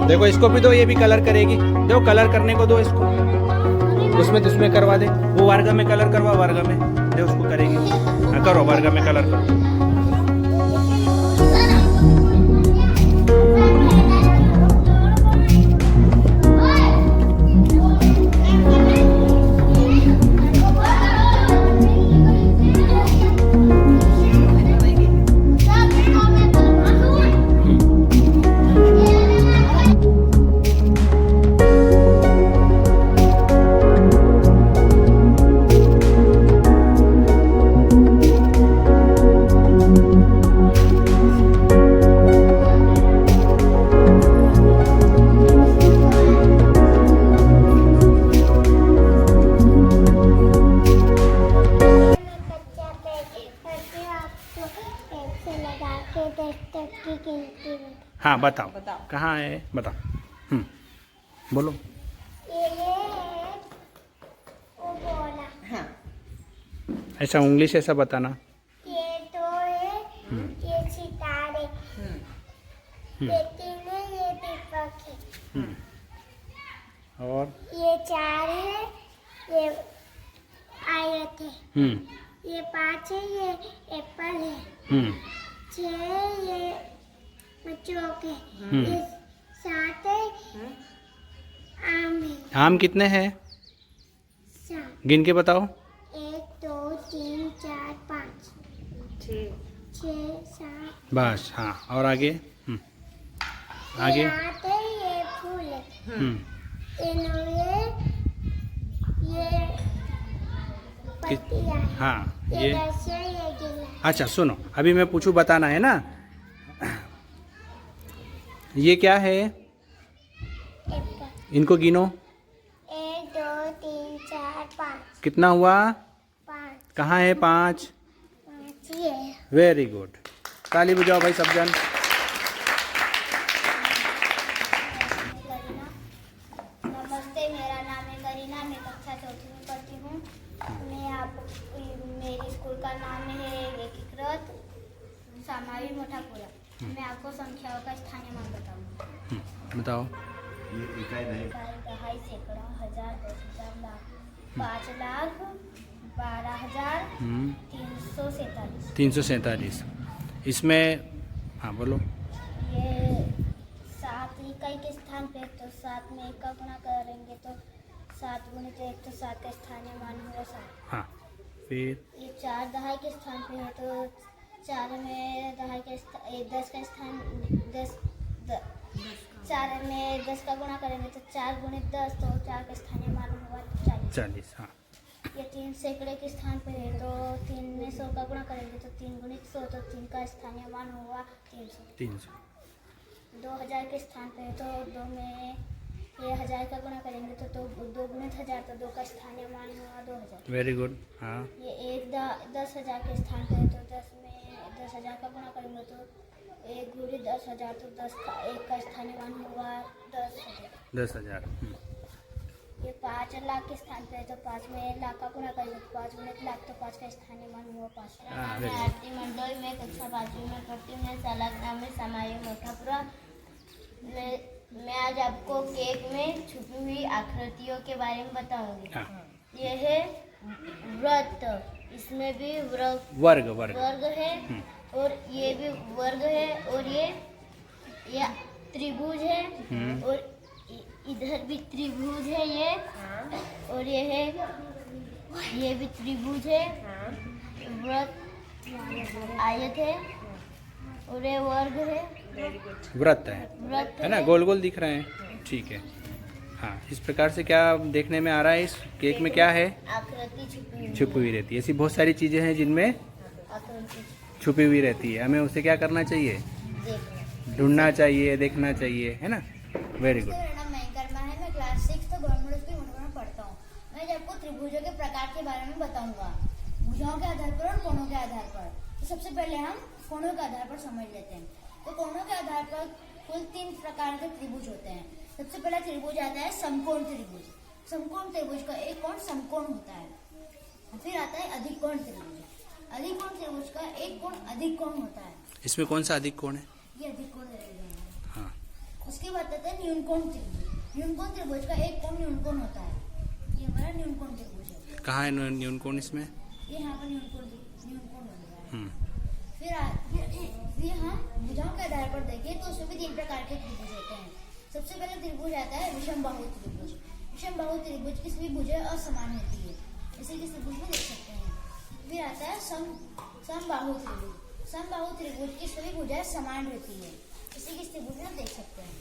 देखो इसको भी दो, ये भी कलर करेगी। देखो कलर करने को दो इसको, उसमें करवा दे। वो वर्ग में कलर करवा, वर्ग में दे उसको करेगी। हाँ करो, वर्ग में कलर करो। हाँ बताओ, कहाँ है बताओ। बोलो। हाँ। ऐसा उंगली से ऐसा बताना। ये तो है, ये सितारे, ये तीन है, ये दीपक है, और ये चार है, ये आयत है, ये पाँच है, ये एप्पल है, छह ये चौक है, ये सात है, आम है। आम कितने हैं? सात। गिन के बताओ। 1 2 3 4 5 6 7। बस हाँ, और आगे? आगे? ये हाथ है, ये फूल है, ये नौये, ये पत्तियाँ हैं, हाँ ये दस है, ये गिला। अच्छा सुनो, अभी मैं पूछूं, बताना है ना। ये क्या है? एप्पल। इनको गिनो। 1 2 3 4 5। कितना हुआ? 5। कहाँ है 5? 5 ये। वेरी गुड, ताली बजाओ भाई सब जन। नमस्ते, मेरा नाम है करीना, मैं कक्षा चौथी में पढ़ती हूँ। मेरी स्कूल का नाम है एकीकृत सामावी मोठापुरा। मैं आपको संख्याओं का स्थानीय मान बताऊंगा। बताओ। दहाई, सैकड़ा, हजार, 10,000, लाख, 5 लाख 12,000 347। 347। इसमें हाँ बोलो। ये 7 इकाई के स्थान पे, तो 7 में 1 का गुणा करेंगे तो 7 गुणित 1, तो 7 का स्थानीय मान हुआ 7। हाँ फिर ये 4 दहाई के स्थान पे है, तो 4 में दहाई के 10 का स्थान 4 में 10 का गुणा करेंगे तो 4 गुणित 10, तो 4 का स्थानीय मान हुआ 40। हाँ। ये 3 सैकड़े के स्थान पे है, तो 3 में 100 का गुणा करेंगे तो 3 गुणित 100, तो 3 का स्थानीय मान हुआ 300। 2000 के स्थान पे है, तो 2 में ये 1000 का गुणा करेंगे तो 2 गुणित 1000, तो 2 का स्थानीय मान हुआ 2000। Very good. हाँ। ये 10,000 के स्थान पे है, तो 10 में 10,000 का गुणा करेंगे तो 1 गुणित 10,000, तो 1 का स्थानीय मान हुआ 10,000। 10,000। ये 5 लाख के स्थान पे है, तो 5 में 1 लाख का गुणा करेंगे तो 5 गुणित लाख, तो 5 का स्थानीय मान हुआ 5 लाख। मैं आरती मंडल में कक्षा 5वीं में पढ़ती हूँ। मैं शाला का नाम है सामाई मोठापुरा। मैं आज आपको केक में छुपी हुई आकृतियों के बारे में बताऊंगी। यह है व्रत, इसमें भी वर्ग है, और ये भी वर्ग है, और ये त्रिभुज है, और इधर भी त्रिभुज है ये, और ये भी त्रिभुज है, व्रत आयत है, और ये वर्ग है, व्रत है ना, गोल गोल दिख रहे हैं। ठीक है। हाँ, इस प्रकार से क्या देखने में आ रहा है? इस केक में क्या है? आकृति छुपी हुई रहती है। ऐसी बहुत सारी चीजें हैं जिनमें आकृति छुपी हुई रहती है। हमें उसे क्या करना चाहिए? ढूंढना चाहिए, देखना चाहिए, है ना। Very good. मेरा नाम महिकर्मा है। मैं क्लास 6 गवर्नमेंट स्कूल मोटापुरा में पढ़ता हूँ। मैं आपको त्रिभुजों के प्रकार के बारे में बताऊंगा, भुजाओं के आधार पर और कोणों के आधार पर। तो सबसे पहले हम कोणों के आधार पर समझ लेते हैं। तो कोणों के आधार पर कुल 3 प्रकार के त्रिभुज होते हैं। सबसे पहला त्रिभुज आता है समकोण त्रिभुज। समकोण त्रिभुज का एक कोण समकोण होता है। फिर आता है अधिक कोण त्रिभुज। अधिक कोण त्रिभुज का एक कोण अधिक कोण होता है। इसमें कौन सा अधिक कोण है? ये अधिक कोण त्रिभुज है। हाँ। उसके बाद आते हैं न्यूनकोण त्रिभुज। न्यूनकोण त्रिभुज का एक कोण न्यूनकोण होता है। ये हमारा न्यूनकोण त्रिभुज है। कहाँ है न्यूनकोण इसमें? ये यहाँ पर न्यूनकोण बन रहा है। हम्म। फिर हम भुजाओं के आधार पर देखें तो उसमें भी 3 प्रकार के त्रिभुज होते हैं। सबसे पहले त्रिभुज आता है विषम बाहु त्रिभुज। विषम बाहु त्रिभुज की सभी भुजाएं असमान होती है, इसे किस त्रिभुज में देख सकते हैं। फिर आता है समबाहु त्रिभुज। समबाहु त्रिभुज की सभी भुजाएं समान रहती है, इसे किस त्रिभुज में देख सकते हैं।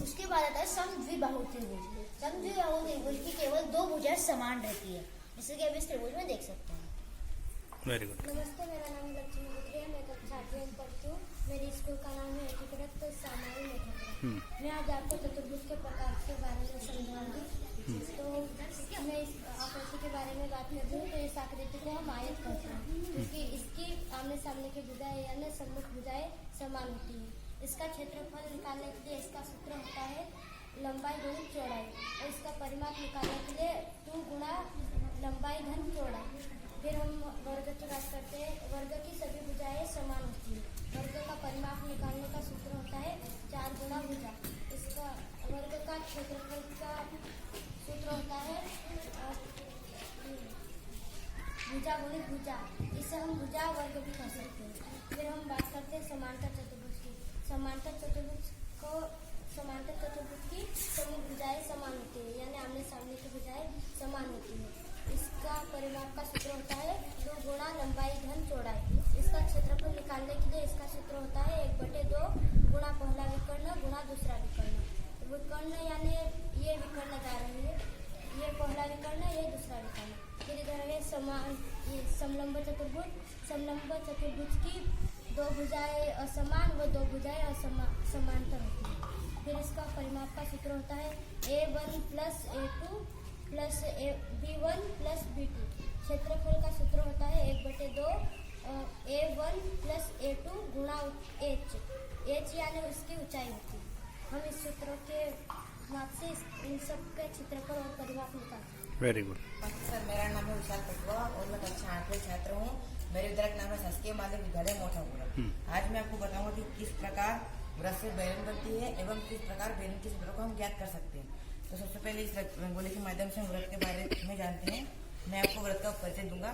उसके बाद आता है समद्विबाहु त्रिभुज। समद्विबाहु त्रिभुज की केवल 2 भुजाएं समान रहती है, इसे कि आप इस त्रिभुज में देख सकते हैं। Very good. नमस्ते, मेरा नाम लक्ष्मी गुप्ता है। मैं कक्षा 8 में पढ़ती हूँ। मेरे स्कूल का नाम है एकीकृत सामान्य लेखक। मैं आज आपको चतुर्भुज के प्रकार के बारे में समझाऊंगी। तो मैं इस आकृति के बारे में बात करती हूँ। तो इस आकृति को हम आयत कहते हैं, क्योंकि इसकी आमने सामने की भुजाएं यानी सम्मुख भुजाएं समान होती है। इसका क्षेत्रफल निकालने के लिए इसका सूत्र होता है लंबाई गुणित चौड़ाई, और इसका परिमाप निकालने के लिए 2 गुणा लंबाई धन चौड़ाई। फिर हम वर्ग की बात करते हैं। वर्ग की सभी भुजाएं समान होती है। वर्ग का परिमाप निकालने का सूत्र होता है 4 गुणा भुजा। इसका वर्ग का क्षेत्रफल का सूत्र होता है भुजा गुणित भुजा। इसे हम भुजा वर्ग भी कह सकते हैं। फिर हम बात करते हैं समांतर चतुर्भुज की। समांतर चतुर्भुज की सभी भुजाएं समान होती है, यानी आमने सामने की भुजाएं समान होती है। इसका परिमाप का सूत्र होता है 2 गुणा लंबाई धन चौड़ाई। इसका क्षेत्रफल निकालने के लिए इसका सूत्र होता है 1/2 गुणा पहला विकर्ण गुणा दूसरा विकर्ण। विकर्ण यानी ये विकर्ण जा रही है, ये पहला विकर्ण, ये दूसरा विकर्ण। फिर इधर है समलंब चतुर्भुज। समलंब चतुर्भुज की 2 भुजाएं असमान व 2 भुजाएं समांतर होती है। फिर इसका परिमाप का सूत्र होता है A1 plus A2 plus B1 plus B2। क्षेत्रफल का सूत्र होता है 1/2 A1 प्लस A2 गुणा H यानी उसकी ऊंचाई होती है। हम इस सूत्रों के माप से इन सब के क्षेत्रफल और परिमाप निकालते हैं। Very good. सर, मेरा नाम है विशाल पटवा और मैं कक्षा 8 में छात्र हूँ। मेरे विद्यालय का नाम है शासकीय माध्यमिक विद्यालय मोठापुरा। आज मैं आपको बताऊंगा कि किस प्रकार वृत्त से बेलन बनती है एवं किस प्रकार बेलन के सूत्रों को हम ज्ञात कर सकते हैं। तो सबसे पहले इस रंगोली के माध्यम से हम वृत्त के बारे में जानते हैं। मैं आपको वृत्त का परिचय दूंगा।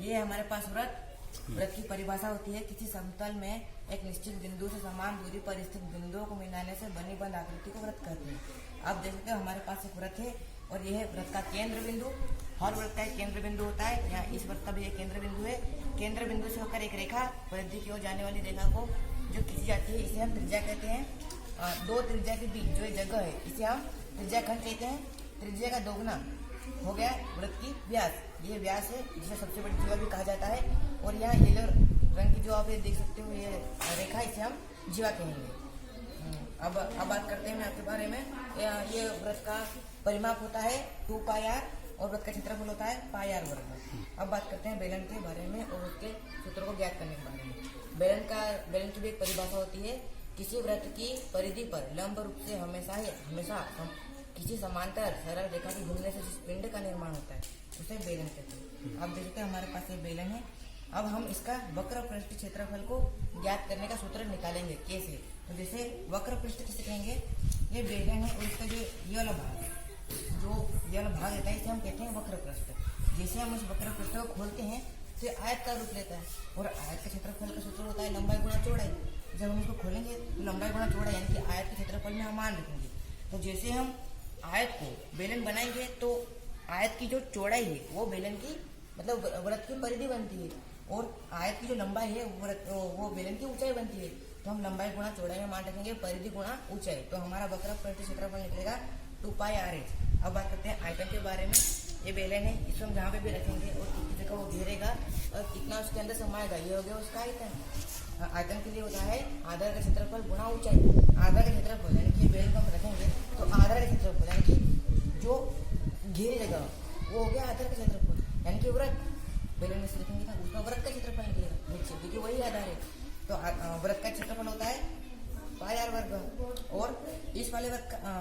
ये हमारे पास वृत्त की परिभाषा होती है किसी समतल में एक निश्चित बिंदु से समान दूरी पर स्थित बिंदुओं को मिलाने से बनी बंद आकृति को वृत्त कहते हैं। आप देख सकते हो हमारे पास एक वृत्त है और यह है वृत्त का केंद्र बिंदु। हर वृत्त का एक केंद्र बिंदु होता है। यहाँ इस वृत्त का भी एक केंद्र बिंदु है। केंद्र बिंदु से होकर एक रेखा परिधि की ओर जाने वाली रेखा को जो खींची जाती है इसे हम त्रिज्या कहते हैं। 2 त्रिज्या के बीच जो जगह है इसे हम त्रिज्या खंड कहते हैं। त्रिज्या का 2 गुना हो गया वृत्त की व्यास। ये व्यास है जिसे सबसे बड़ी जीवा भी कहा जाता है। और यहाँ येलो रंग की जो आप ये देख सकते हो ये रेखा, इसे हम जीवा कहेंगे। अब बात करते हैं मैं आपके बारे में। ये वृत्त का परिमाप होता है 2πr और वृत्त का क्षेत्रफल होता है πr वर्ग। अब बात करते हैं बेलन के बारे में और उसके सूत्रों को ज्ञात करने के बारे में। बेलन की भी एक परिभाषा होती है किसी वृत्त की परिधि पर लंब रूप से हमेशा किसी समांतर सरल रेखा के घूमने से जिस पिंड का निर्माण होता है उसे बेलन कहते हैं। आप देखते हैं हमारे पास ये बेलन है। अब हम इसका वक्र पृष्ठ क्षेत्रफल को ज्ञात करने का सूत्र निकालेंगे कैसे। तो जैसे वक्र पृष्ठ किसे कहेंगे, ये बेलन है और इसका जो ये वाला भाग है, जो ये वाला भाग रहता है इसे हम कहते हैं वक्र पृष्ठ। जैसे हम उस वक्र पृष्ठ को खोलते हैं तो आयत का रूप लेता है और आयत के क्षेत्रफल का सूत्र होता है लंबाई गुणा चौड़ाई। जब हम इसको खोलेंगे तो लंबाई गुणा चौड़ाई यानी कि आयत के क्षेत्रफल में हम मान रखेंगे। तो जैसे हम आयत को बेलन बनाएंगे तो आयत की जो चौड़ाई है वो बेलन की मतलब वृत्त की परिधि बनती है और आयत की जो लंबाई है वो बेलन की ऊंचाई बनती है। तो हम लंबाई गुणा चौड़ाई में मान रखेंगे परिधि गुणा ऊंचाई। तो हमारा वक्र पृष्ठ क्षेत्रफल निकलेगा 2πr। अब बात करते हैं आयतन के बारे में। ये बेलन है, इसको हम जहाँ पे भी रखेंगे और कितनी जगह वो घेरेगा और कितना उसके अंदर समाएगा, ये हो गया उसका आयतन। आयतन के लिए होता है आधार का क्षेत्रफल गुणा ऊंचाई। आधार का क्षेत्रफल यानी कि बेलन को हम रखेंगे तो आधार का क्षेत्रफल यानी कि जो घेरी जगह वो हो गया आधार का क्षेत्रफल यानी कि वृत्त। बेलन में से रखेंगे ना उसका वृत्त का क्षेत्रफल निकलेगा नीचे, क्योंकि वही आधार है। तो वृत्त का क्षेत्रफल होता है πr वर्ग। और इस वाले वृत्त का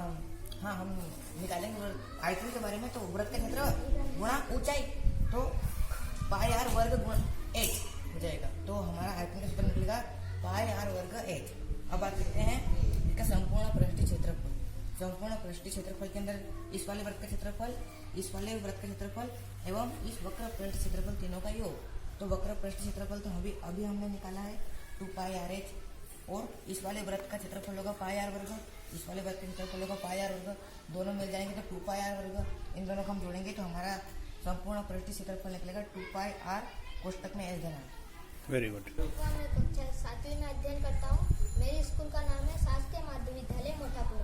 हम निकालेंगे आयतन के बारे में। तो वृत्त का क्षेत्र गुणा ऊंचाई तो πr वर्ग गुणा h हो जाएगा। तो हमारा आयतन का क्षेत्र निकलेगा πr वर्ग h। अब बात करते हैं इसका संपूर्ण संपूर्ण पृष्ठीय क्षेत्रफल के अंदर इस वाले वृत्त का क्षेत्रफल, इस वाले वृत्त का क्षेत्रफल एवं इस वक्र पृष्ठ क्षेत्रफल तीनों का योग। तो वक्र पृष्ठ क्षेत्रफल तो अभी हमने निकाला है 2πr/h, और इस वाले वृत्त का क्षेत्रफल होगा πr वर्ग, इस वाले वृत्त का क्षेत्रफल होगा πr वर्ग, दोनों मिल जाएंगे तो 2πr वर्ग। इन दोनों को हम जोड़ेंगे तो हमारा संपूर्ण पृष्ठीय क्षेत्रफल निकलेगा 2πr कोष्टक में h देना। Very good. मैं कक्षा 7वीं में अध्ययन करता हूँ। मेरे स्कूल का नाम है शासकीय माध्य विद्यालय मोठापुर।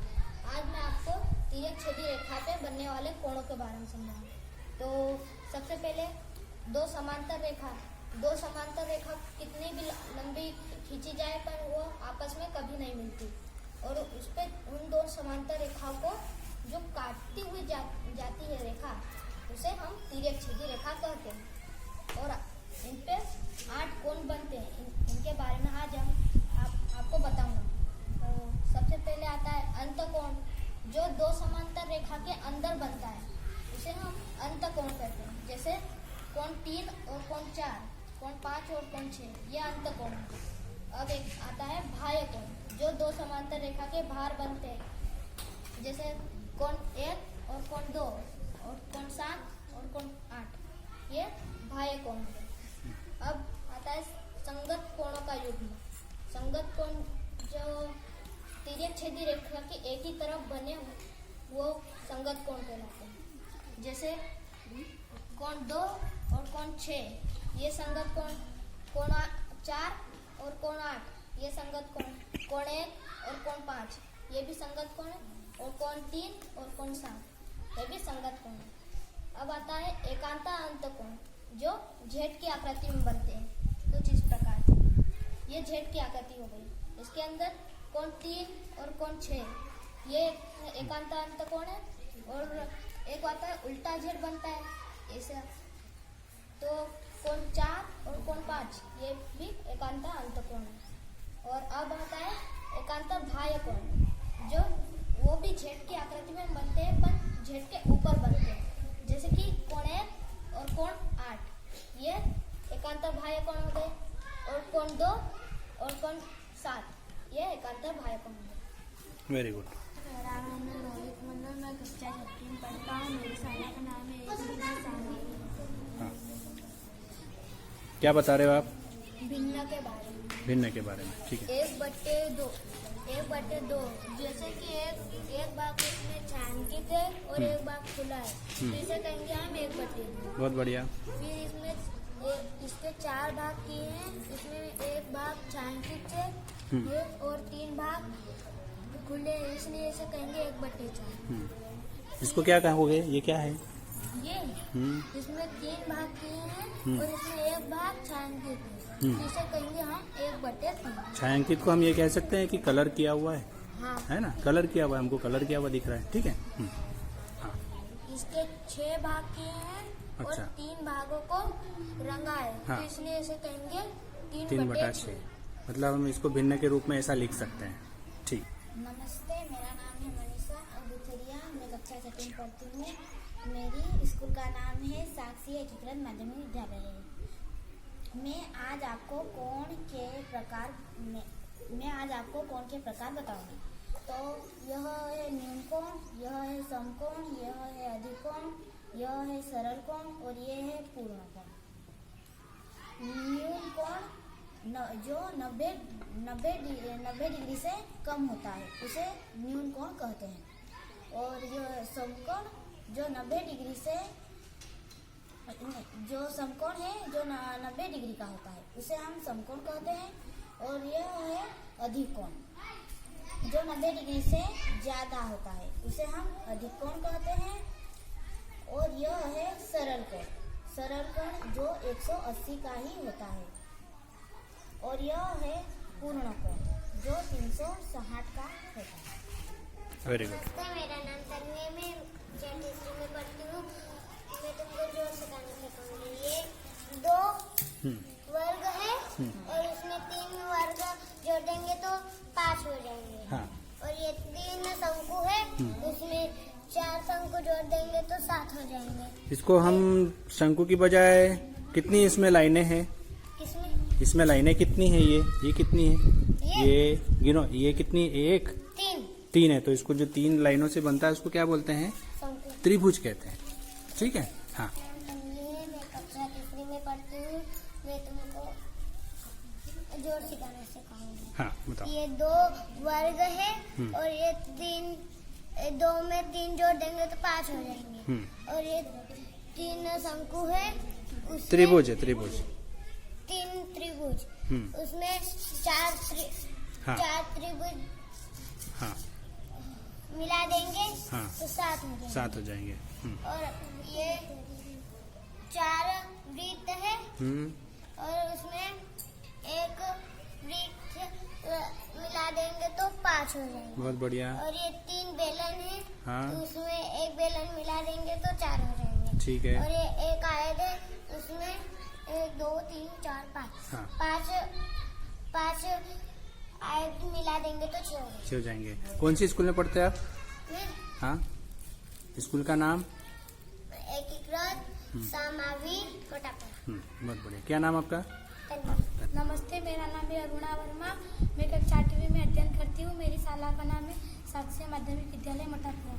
आज मैं आपको तिर्यक छेदी रेखा पे बनने वाले कोणों के बारे में समझाऊंगा। तो सबसे पहले दो समांतर रेखा कितनी भी लंबी खींची जाए पर वो आपस में कभी नहीं मिलती, और उस पे उन दो समांतर रेखाओं को जो काटती हुई जाती है रेखा, उसे हम तिर्यक छेदी रेखा कहते हैं। और इन पे 8 कोण बनते हैं। इनके बारे में आज आपको बताऊंगा। तो सबसे पहले आता है अंतकोण, जो दो समांतर रेखा के अंदर बनता है, उसे हम अंतकोण कहते हैं। जैसे कोण 3 और कोण 4, कोण 5 और कोण 6, ये अंतकोण है। अब एक आता है बाह्य कोण, जो दो समांतर रेखा के बाहर बनते हैं। जैसे कोण 1 और कोण 2 और कोण 7 और कोण 8, ये बाह्य कोण है। अब आता है संगत कोणों का युग्म। संगत कोण जो तिर्यक छेदी रेखा की एक ही तरफ बने वो संगत कोण कहलाते हैं। जैसे कोण 2 और कोण 6, ये संगत कोण। कोण 4 और कोण 8, ये संगत कोण। कोण 1 और कोण 5, ये भी संगत कोण है। और कोण 3 और कोण 7, ये भी संगत कोण है। अब आता है एकांता अंतकोण, जो जेड की आकृति में बनते हैं कुछ इस प्रकार से। ये जेड की आकृति हो गई। इसके अंदर कोण 3 और कोण 6, ये एकांता अंतकोण है। और एक आता है उल्टा जेड बनता है ऐसा, तो कोण 4 और कोण 5, ये भी एकांता अंतकोण है। और अब आता है एकांता बाह्य कोण, जो वो भी जेड की आकृति में बनते हैं पर जेड के ऊपर बनते हैं। जैसे कि कोण 1 और कोण 8, ये एकांतर बाह्य कोण हो गए। और कोण 2 और कोण 7, ये एकांतर बाह्य कोण हो गए। Very good. मेरा नाम है रोहित मंडल, मैं कक्षा 6 में पढ़ता हूँ। मेरी शाला का नाम है हाँ, क्या बता रहे हो आप? भिन्न के बारे में। भिन्न के बारे में, ठीक है। 1/2, जैसे कि एक भाग उसमें छायांकित है और एक भाग खुला है, तो इसे कहेंगे हम 1/2। बहुत बढ़िया। फिर इसमें इसके 4 भाग किए हैं, इसमें एक भाग छायांकित है और 3 भाग खुले, इसलिए इसे कहेंगे 1/4। इसको क्या कहोगे? ये क्या है? ये इसमें 3 भाग किए हैं और इसमें एक भाग छायांकित है, तो इसे कहेंगे हम 1/3। छायांकित को हम ये कह सकते हैं कि कलर किया हुआ है, हाँ, है ना? कलर किया हुआ है, हमको कलर किया हुआ दिख रहा है, ठीक है। इसके 6 भाग किए हैं और अच्छा। 3 भागों को रंगा है, हाँ। तो इसलिए इसे कहेंगे 3/6। मतलब हम इसको भिन्न के रूप में ऐसा लिख सकते हैं, ठीक। नमस्ते, मेरा नाम है मनीषा अबुथरिया, मैं कक्षा 6 में पढ़ती हूँ। मेरी स्कूल का नाम है साक्षी एकीकृत माध्यमिक विद्यालय है। मैं आज आपको कोण के प्रकार बताऊंगी। तो यह है न्यून कोण, यह है समकोण, यह है अधिकोण, यह है सरल कोण और ये है पूर्ण कोण। न्यून कोण जो 90 डिग्री से कम होता है उसे न्यून कोण कहते हैं। और यह समकोण जो 90 डिग्री से जो समकोण है जो 90 डिग्री का होता है उसे हम समकोण कहते हैं। और यह है अधिकोण जो 90 डिग्री से ज्यादा होता है उसे हम अधिकोण कहते हैं। और यह है सरल कोण जो 180 का ही होता है। और यह है पूर्ण कोण जो 360 का होता है। Very good. मेरा नाम तन्वी, मैं 6वीं में पढ़ती हूँ। मैं तुमको जोड़ से गाना सिखाऊंगी। ये 2 वर्ग है और इसमें 3 वर्ग जोड़ देंगे तो 5 हो जाएंगे। हाँ। और ये 3 शंकु है, उसमें 4 शंकु जोड़ देंगे तो 7 हो जाएंगे। इसको हम शंकु की बजाय कितनी इसमें लाइनें हैं? इसमें लाइनें कितनी है? ये कितनी है? ये गिनो, ये कितनी? 1 3 तीन है, तो इसको जो 3 लाइनों से बनता है उसको क्या बोलते हैं? शंकु। त्रिभुज कहते हैं। ठीक है, हाँ। ये मैं कक्षा 3 में पढ़ती हूँ। मैं तुमको जोड़ सिखाना सिखाऊंगी। हाँ बताओ। ये 2 वर्ग है और ये 2 में 3 जोड़ देंगे तो 5 हो जाएंगे। और ये 3 शंकु है, उसमें त्रिभुज है, त्रिभुज। 3 त्रिभुज, उसमें 4 हाँ। त्रिभुज हाँ मिला देंगे हाँ। तो 7 हो जाएंगे। 7 हो जाएंगे। और ये 4 वृत्त है और उसमें एक वृत्त मिला देंगे तो 5 हो जाएंगे। बहुत बढ़िया। और ये 3 बेलन है, हाँ। तो उसमें एक बेलन मिला देंगे तो 4 हो जाएंगे। ठीक है। और ये एक आयत है, उसमें 1 2 3 4 5 हाँ। 5 आयत मिला देंगे तो 6 हो जाएंगे। 6 हो जाएंगे। कौन सी स्कूल में पढ़ते हैं आप? मैं हाँ, स्कूल का नाम? एकीकृत समावी कोटापुर। बहुत बढ़िया। क्या नाम आपका? नमस्ते, मेरा नाम है अरुणा वर्मा। मैं कक्षा 8वीं में अध्ययन करती हूँ। मेरी शाला का नाम है शासकीय माध्यमिक विद्यालय मटापुर।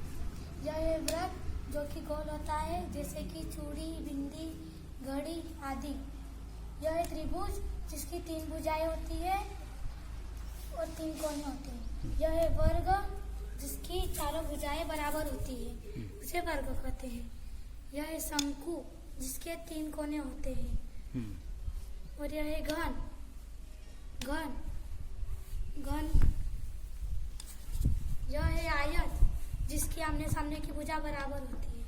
यह एक व्रत जो कि गोल होता है, जैसे कि चूड़ी, बिंदी, घड़ी आदि। यह है त्रिभुज जिसकी 3 भुजाएं होती है और 3 कोने होते हैं। यह है वर्ग जिसकी चारों भुजाएं बराबर होती है, उसे वर्ग कहते हैं। यह है शंकु जिसके 3 कोने होते हैं। और यह है घन यह है आयत जिसकी आमने सामने की भुजा बराबर होती है।